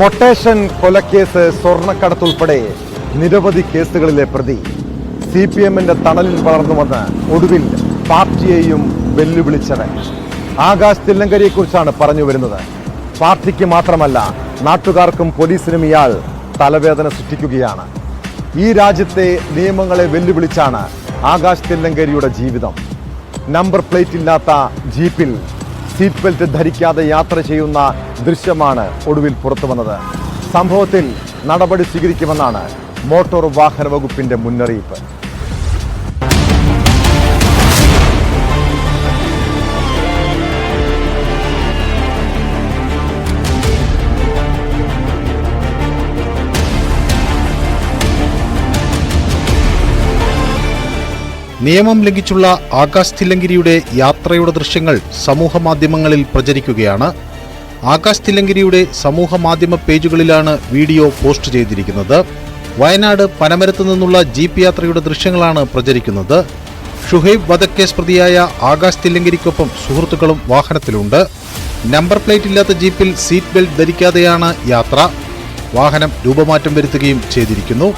Quotation കൊലക്കേസ്, സ്വർണ്ണക്കടത്തുൾപ്പെടെ നിരവധി കേസുകളിലെ പ്രതി CPM-ന്റെ തണലിൽ വളർന്നു വന്ന് ഒടുവിൽ പാർട്ടിയെയും വെല്ലുവിളിച്ചവൻ ആകാശ് തില്ലങ്കരിയെക്കുറിച്ചാണ് പറഞ്ഞു വരുന്നത്. പാർട്ടിക്ക് മാത്രമല്ല, നാട്ടുകാർക്കും പോലീസിനും ഇയാൾ തലവേദന സൃഷ്ടിക്കുകയാണ്. ഈ രാജ്യത്തെ നിയമങ്ങളെ വെല്ലുവിളിച്ചാണ് ആകാശ് തില്ലങ്കരിയുടെ ജീവിതം. നമ്പർ പ്ലേറ്റ് ഇല്ലാത്ത ജീപ്പിൽ സീറ്റ് ബെൽറ്റ് ധരിക്കാതെ യാത്ര ചെയ്യുന്ന ദൃശ്യമാണ് ഒടുവിൽ പുറത്തു വന്നത്. സംഭവത്തിൽ നടപടി സ്വീകരിക്കുമെന്നാണ് മോട്ടോർ വാഹന വകുപ്പിന്റെ മുന്നറിയിപ്പ്. നിയമം ലംഘിച്ചുള്ള ആകാശ് തില്ലങ്കരിയുടെ യാത്രയുടെ ദൃശ്യങ്ങൾ സമൂഹ മാധ്യമങ്ങളിൽ പ്രചരിക്കുകയാണ്. ആകാശ് തില്ലങ്കരിയുടെ സമൂഹ മാധ്യമ പേജുകളിലാണ് വീഡിയോ പോസ്റ്റ് ചെയ്തിരിക്കുന്നത്. വയനാട് പനമരത്തു നിന്നുള്ള ജീപ്പ് യാത്രയുടെ ദൃശ്യങ്ങളാണ് പ്രചരിക്കുന്നത്. ഷുഹൈബ് വധക്കേസ് പ്രതിയായ ആകാശ് തില്ലങ്കരിക്കൊപ്പം സുഹൃത്തുക്കളും വാഹനത്തിലുണ്ട്. നമ്പർ പ്ലേറ്റ് ഇല്ലാത്ത ജീപ്പിൽ സീറ്റ് ബെൽറ്റ് ധരിക്കാതെയാണ് യാത്ര. വാഹനം രൂപമാറ്റം വരുത്തുകയും ചെയ്തിരിക്കുന്നു.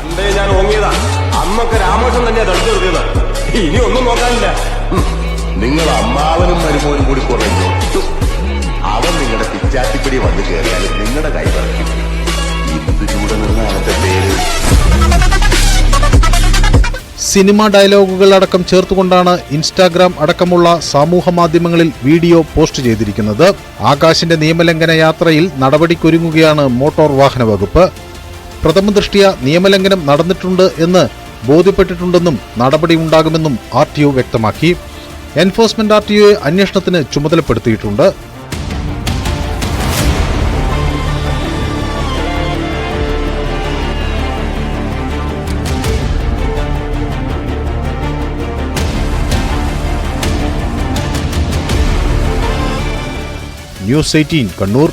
ഇനി ഒന്നും നോക്കാനില്ല. നിങ്ങൾ അമ്മാവനും മരുമോനും കൂടി കുറഞ്ഞു. അവൻ നിങ്ങളുടെ പിച്ചാത്തിപ്പടി വന്ന് കയറിയാലും നിങ്ങളുടെ കൈ പറയും. ഇന്ത് ചൂട് നിന്ന അവന്റെ പേര്. സിനിമ ഡയലോഗുകൾ അടക്കം ചേർത്തുകൊണ്ടാണ് ഇൻസ്റ്റാഗ്രാം അടക്കമുള്ള സമൂഹ മാധ്യമങ്ങളിൽ വീഡിയോ പോസ്റ്റ് ചെയ്തിരിക്കുന്നത്. ആകാശിന്റെ നിയമലംഘന യാത്രയിൽ നടപടിക്കൊരുങ്ങുകയാണ് മോട്ടോർ വാഹന വകുപ്പ്. പ്രഥമ ദൃഷ്ട്യാ നിയമലംഘനം നടന്നിട്ടുണ്ട് എന്ന് ബോധ്യപ്പെട്ടിട്ടുണ്ടെന്നും നടപടി ഉണ്ടാകുമെന്നും RTO വ്യക്തമാക്കി. എൻഫോഴ്സ്മെന്റ് RTOയെ അന്വേഷണത്തിന് ചുമതലപ്പെടുത്തിയിട്ടുണ്ട്. News 18 കണ്ണൂർ.